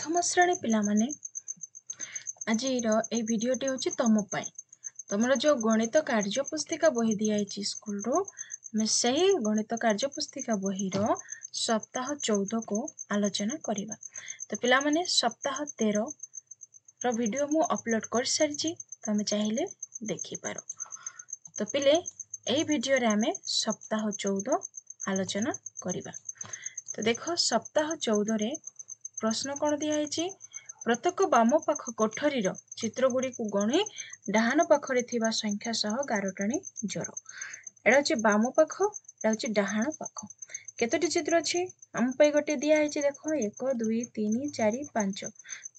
प्रथम श्रेणी पिला माने आज ये भिडियोटी हूँ तुम तुमर जो गणित कार्य पुस्तिका बही दिखाई स्कूल रू से गणित कार्य पुस्तिका बही सप्ताह 14 को आलोचना करवा। तो पिला माने सप्ताह 13 वीडियो मु अपलोड कर सारी तुम चाहिए देखिपार। तो पिले यही वीडियो रे आमे सप्ताह 14 आलोचना करवा। तो देख सप्ताह 14 रे प्रश्न कौन दिखाई प्रत्येक बाम पाख कोठरीर चित्र गुड़ी को गणी डाहान पाखरे थिबा संख्या सह गारटाणी जोड़। एटा हूँ बाम पाख एटा हूँ डाहान पाख। केतोटी चित्र अच्छी आम गोटे दिखाई देख 1 2 3 4 5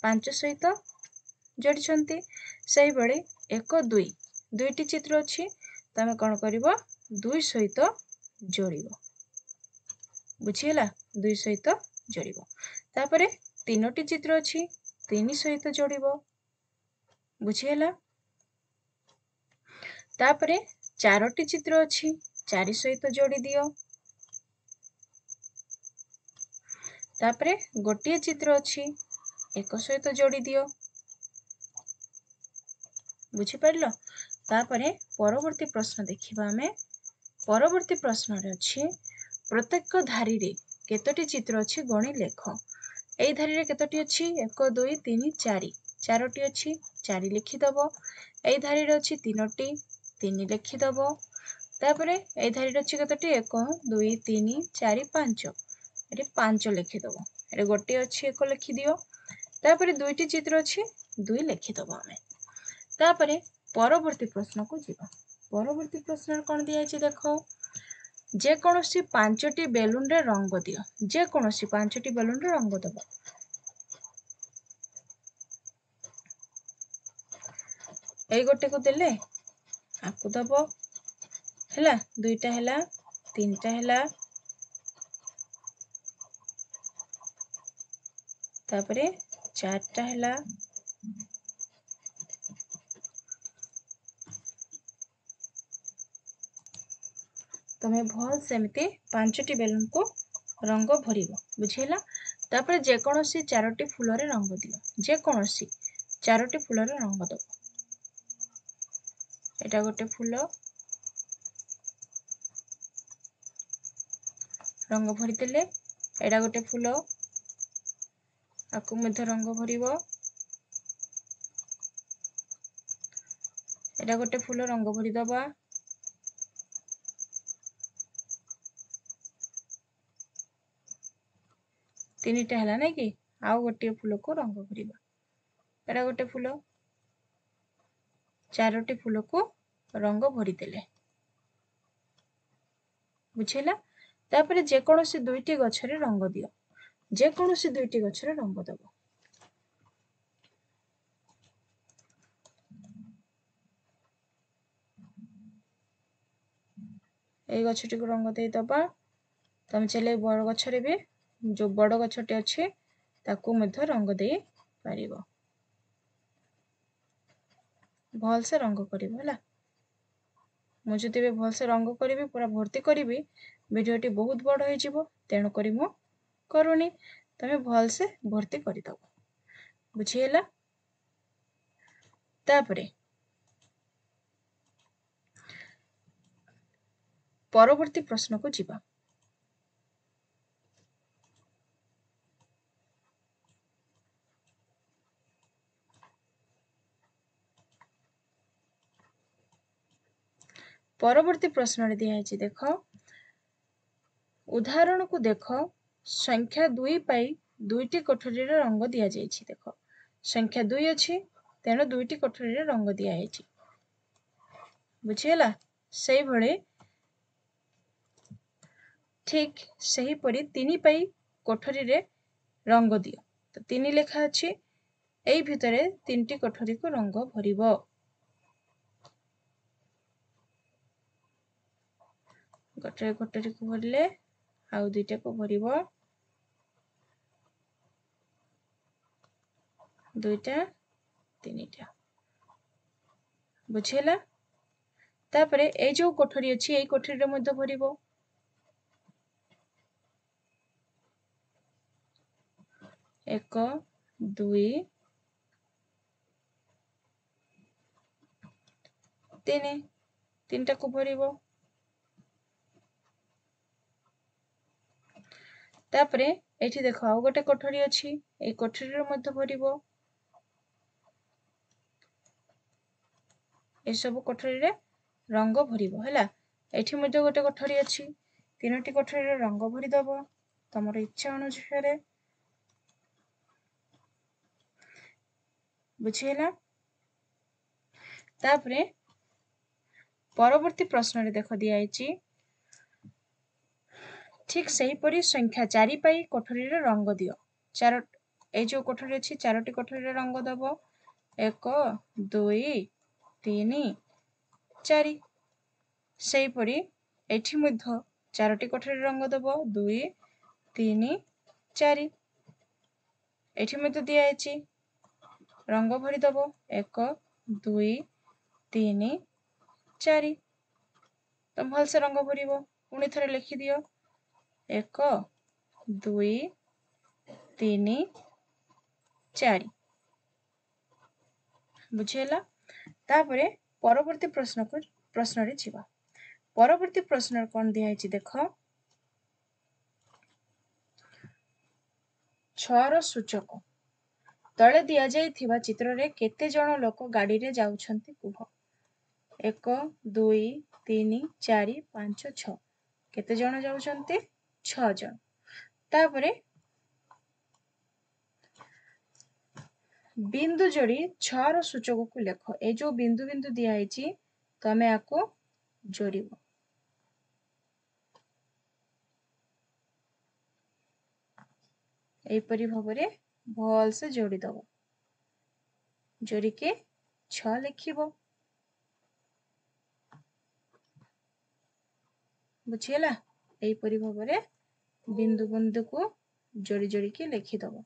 5 सहित जोड़ी से बड़े 1 2 दुईटी चित्र अच्छी तमें कौन कर 2 सहित जोड़ बुझीगला 2 सहित जोड़। तापरे 3टी चित्र अच्छी 3 सहित जोड़ बुझीगला। तापरे 4टी चित्र अच्छी 4 सहित जोड़ी दियो। तापरे गोटे चित्र अच्छी 1 सहित जोड़ी दियो बुझीपार। तापरे परवर्ती प्रश्न देखिबा आमे। परवर्ती प्रश्न रे अच्छी प्रत्येक धारी रे केतोटी चित्र अच्छी गणी लेख। एई धारी रे केतोटी अच्छी 1 2 3 4 4टी अच्छी 4 लिखिदब। एई धारी रे अच्छी 3टी 3 लिखिदब। तापरे एई धारी रे अच्छी केतोटी 1 2 3 4 5 एटी 5 लिखिदब। एटे गोटे अच्छी 1 लिखि दियो। तापरे दुईटी चित्र अच्छी 2 लिखिदब आमे। तापरे परवर्ती प्रश्न को जीवा। परवर्ती प्रश्न कौन दिया देख जेकोसी 5टी बेलून रे रंग दियो। जेकोसी 5टी बेलून रे रंग दब। एई गोटे को देले आपको दब हैला 2टा हैला 3टा हैला तापरे 4टा हैला तमें भल सेमती 5टी बेलून को रंग भरिबो बुझीला। तापरे जेकोसी 4टी फूल रे रंग दियो। जेकोसी 4टी फूल रे रंग दब। एटा गोटे फूल रंग भरी देले। एटा गोटे फूल आकु मध्य रंग भरिबो। एटा गोटे फूल रंग भरी दबा। तीनटा हैला नै कि आउ गोटे फूल को रंग भरिबा। एटा गोटे फूल 4टी फूल को रंग भरी देले बुझीला। तापरे जेकोसी 2टी गछरे रंग दियो। जेकोसी 2टी गछरे रंग दबो। एई गछटी को रंग दे दबा। तमे चले बड़ गछरे भी जो बड़ गछटे अच्छे ताकू मध्य रंग दे पारिबो। भल से रंग करिबो हैला। मु जदि बे भल से रंग करिबी पूरा भर्ती करिबी वीडियोटी बहुत बड़ होई जिवो तेणु करी मु करूनी। तमे भल से भर्ती करि दबो बुझीला। तापरे परवर्ती प्रश्न को जीवा। परवर्ती प्रश्न रे दिया है देख उदाहरण को देख संख्या 2 पाई 2टी कोठरी रे रंग दिया जायछि। देख संख्या 2 अछि तेणु 2टी कोठरी रे रंग दिया है बुझीला। से भले ठीक सही परी 3 पाई कोठरी रे रंग दियो। तो 3 लेखा अछि एई भितरे 3टी कोठरी को रंग भरिबो। गोटे कोठरी को भरले आउ 2टा को भरिबो। 2टा 3टा बुझीला। तापरे ए जो कोठरी अछि एई कोठरी रे मध्य भरिबो। 1 2 3 3टा को भरिबो तापरे एठी देखो आउ गोटे कोठरी अछि ए कोठरी रे मध्य भरिबो ए सब कोठरी रे रंग भरिबो हैला एठी मध्य गोटे कोठरी अछि तीनोटी कोठरी रे रंग भरि दबो तमरो इच्छा अनुसारे बुझिहेला तापरे परवर्ती प्रश्न रे देखो दिया आइछि ठीक सही परी संख्या 4 पाई कोठरी रे रंग दियो चार ए जो कोठरी अछि चारोटी कोठरी रे रंग दबो 1 2 3 4 सही परी एठी मध्य चारोटी कोठरी रे रंग दबो 2 3 4 एठी मध्य दिया आइछि रंग भरि दबो 1 2 3 4 तो भल से रंग भरिबो पुणी थरे लिखि दियो 1 2 3 4 बुझेला तापरे परवर्ती प्रश्न रे छिबा परवर्ती प्रश्न कोन दिया आइछि देखो 6 रो सूचक तळे दिया जाइथिबा चित्र रे केते जण लोक गाड़ी रे जाउछंती कुह 1 2 3 4 5 6 केते जण जाउछंती 6 जण तापरे बिंदु जोड़ी 6 रो सूचक को लेखो ए जो बिंदु बिंदु दिया आइछि तमे आको जोड़िबो ए परि भाबरे भल से जोड़ी दबो जोड़ी के 6 लिखिबो बुझिला ए परि भाबरे बिंदु बिंदु को जोड़ी जोड़ी के लिखि दबो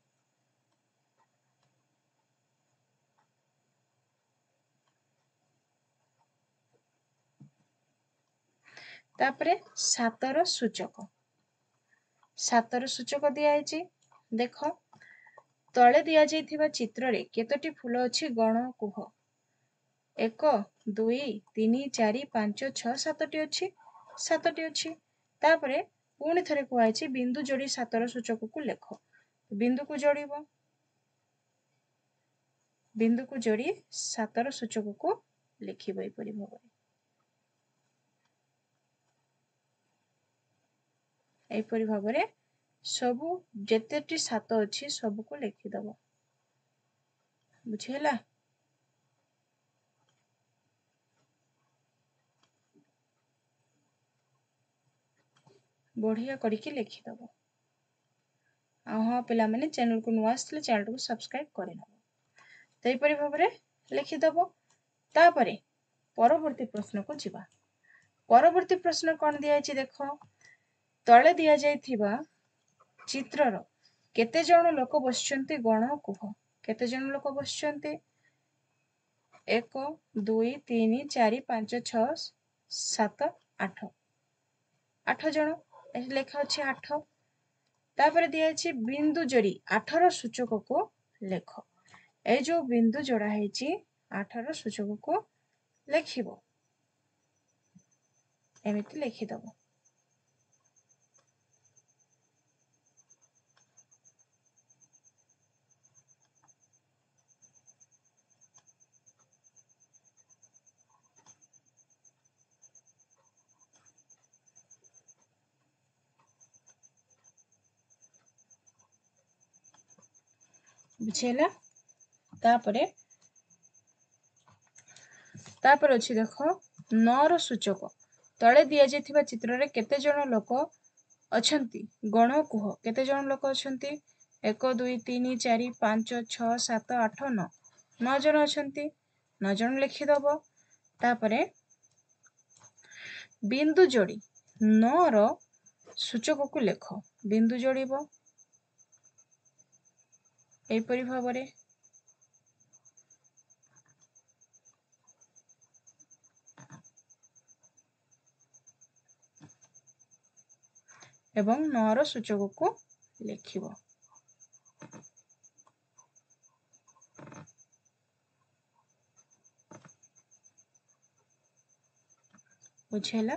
तापरे 7 रो सूचक 7 रो सूचक दिया आइछि देखो तळे दिया जाइथिबा चित्र रे केतोटी फूल अछि गण कुह 1 2 3 4 5 6 7टी अछि 7टी अछि तापरे पुणी थरे को आइछि बिंदु जोड़ी 7 रो सूचक को लेखो बिंदु को जोड़िबो बिंदु को जोड़ी 7 रो सूचक को लिखिबो ए परि भाबरे ए परि भाबरे सबु जेतेटी 7 अछि सब को लिखि दबो बुझिहेला बढ़िया करके लिखि दबो हाँ पिला माने चैनल को नुआ आसले चैनल को सब्सक्राइब करे नबो तई परि भाबरे लिखि दबो तापरे परवर्ती प्रश्न को जिबा परवर्ती प्रश्न कोन दिया अछि देखो तळे दिया जाइथिबा चित्रर केते जण लोक बसचंती गण कुह केते जण लोक बसचंती 1 2 3 4 5 6 7 8 8 जण एठी लेखा अछि 8 तापरे दिया अछि बिंदु जोड़ी 8 रो सूचक को लेखो ए जो बिंदु जोड़ा हैछि 8 रो सूचक को लेखिबो एमिति लिखि दबो बुझेला तापरे अछि देखो 9 रो सूचक तळे दिया जाइथिबा चित्र रे केते जण लोक अछंती गण कुह केते जण लोक अछंती 1 2 3 4 5 6 7 8 9 9 जण अछंती 9 जण लिखि दबो तापरे बिंदु जोड़ी 9 रो सूचक को लेखो बिंदु जोड़िबो ए परि भाबरे एवं 9 रो सूचक को लिखिबो बुझेला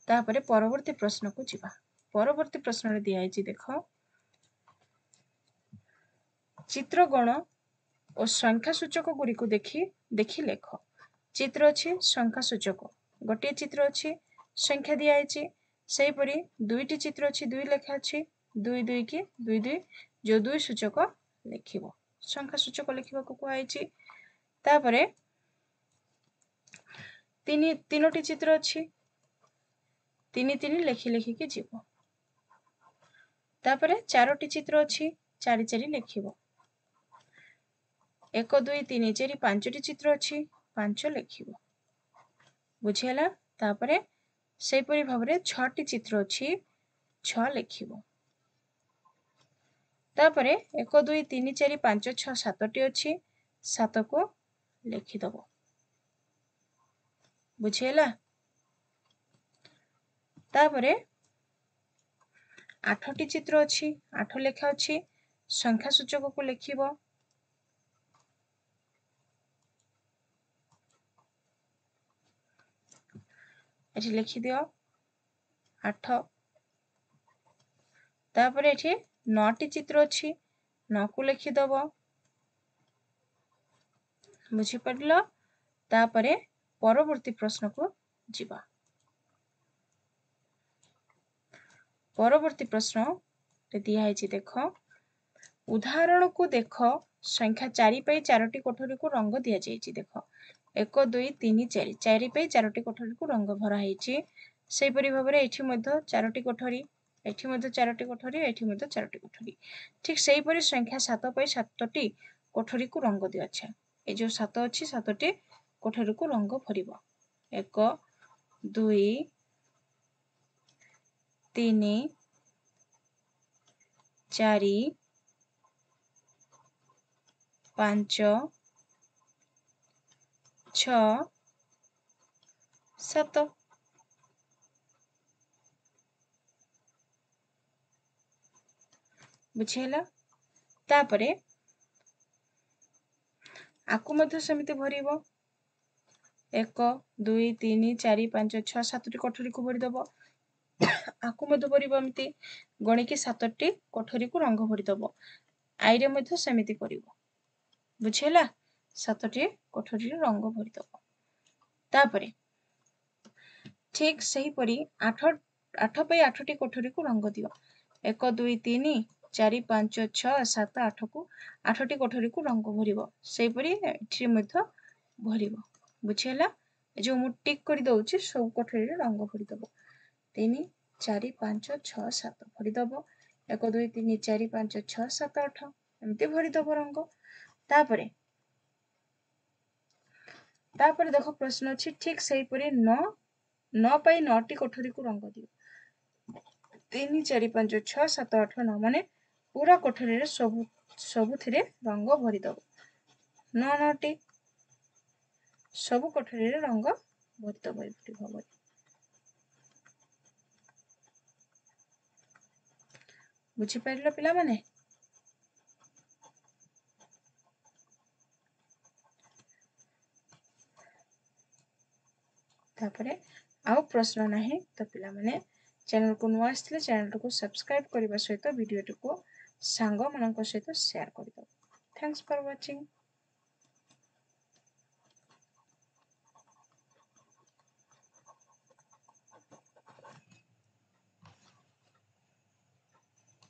तापरे परवर्ती प्रश्न को जिबा परवर्ती प्रश्न रे दिया है देखो चित्रगण और संख्या सूचक गुड़ी को देखी लेख चित्र अच्छी संख्या सूचक गोटे चित्र अच्छी संख्या दिया है से परी दुईटी चित्र अच्छी दुई लेखा अच्छी दुई दुई की दुई दुई जो दुई सूचक लिखिबो संख्या सूचक लिखिबा को कहैछि तापरे तीनोटी चित्र अच्छी तीन तीन लेखि लेखि के जीवो तापरे चारोटी चित्र अच्छी चारि चारि लिखिबो एक दुई तीन चारि पांचटी चित्र अच्छी पांच लिखिबो बुझिला तापरे सेपरी भाबरे छटी चित्र अच्छी छ लिखिबो तापरे एक दुई तीन चारि पांच छ सातटी अच्छी सात को लिखिदबो बुझिला तापरे आठटी चित्र अच्छी आठ लेखा अच्छी संख्या सूचक को लिखिबो एठी लिखि दियो 8 तापरे एठी 9टी चित्र अच्छी 9 को लिखि दबो बुझी पड़लो तापरे परवर्ती प्रश्न को जिबा परवर्ती प्रश्न रे दिया है देखो उदाहरण को देखो संख्या 4 पई 4टी कोठरी को रंग दिया जायछि देखो 1 2 3 4 4 पई 4टी कोठरी को रंग भरा हैछि सेहि परि भाबरे एठी मध्ये 4टी कोठरी एठी मध्ये 4टी कोठरी एठी मध्ये 4टी कोठरी ठीक सेहि परि संख्या 7 पई 7टी कोठरी को रंग दिया छै ए जो 7 अछि 7टी कोठरी को रंग भरिबो 1 2 3 4 5 6 7 बुझेला तापरे आकु मध्ये समिति भरिबो 1 2 3 4 5 6 7टी कोठरी को भरि दबो आकु मध्ये भरिबो एमति गणिकी 7टी कोठरी को रंग भरि दबो आइरे मध्ये समिति करिवो बुझेला 7टी कोठरी रंग भरि दबो तापरे ठीक सही परी 8 पई 8टी कोठरी को रंग दियो 1 2 3 4 5 6 7 8 को 8टी कोठरी को रंग भरिबो सेहि परी एठी मध्ये भरिबो बुझेला जो मु टिक करि दउची सब कोठरी रे रंग भरि दबो 3 4 5 6 7 भरि दबो 1 2 3 4 5 6 7 8 एमती भरि दबो रंग तापरे देखो प्रश्न अछि ठीक सही परी 9 पई 9टी कोठरी को रंग दियो 3 4 5 6 7 8 9 माने पूरा कोठरी रे सब थिरे रंग भरि दबो 9टी सब कोठरी रे रंग भरि दबो एपटी भाबरे बुझी पाइलो पिला माने तापरे आउ प्रश्न नाही तो पिला माने चैनल को नुआ आसले चैनल को सब्सक्राइब करबा सहित वीडियो को सांग मानक सहित शेयर कर दो थैंक्स फॉर वाचिंग।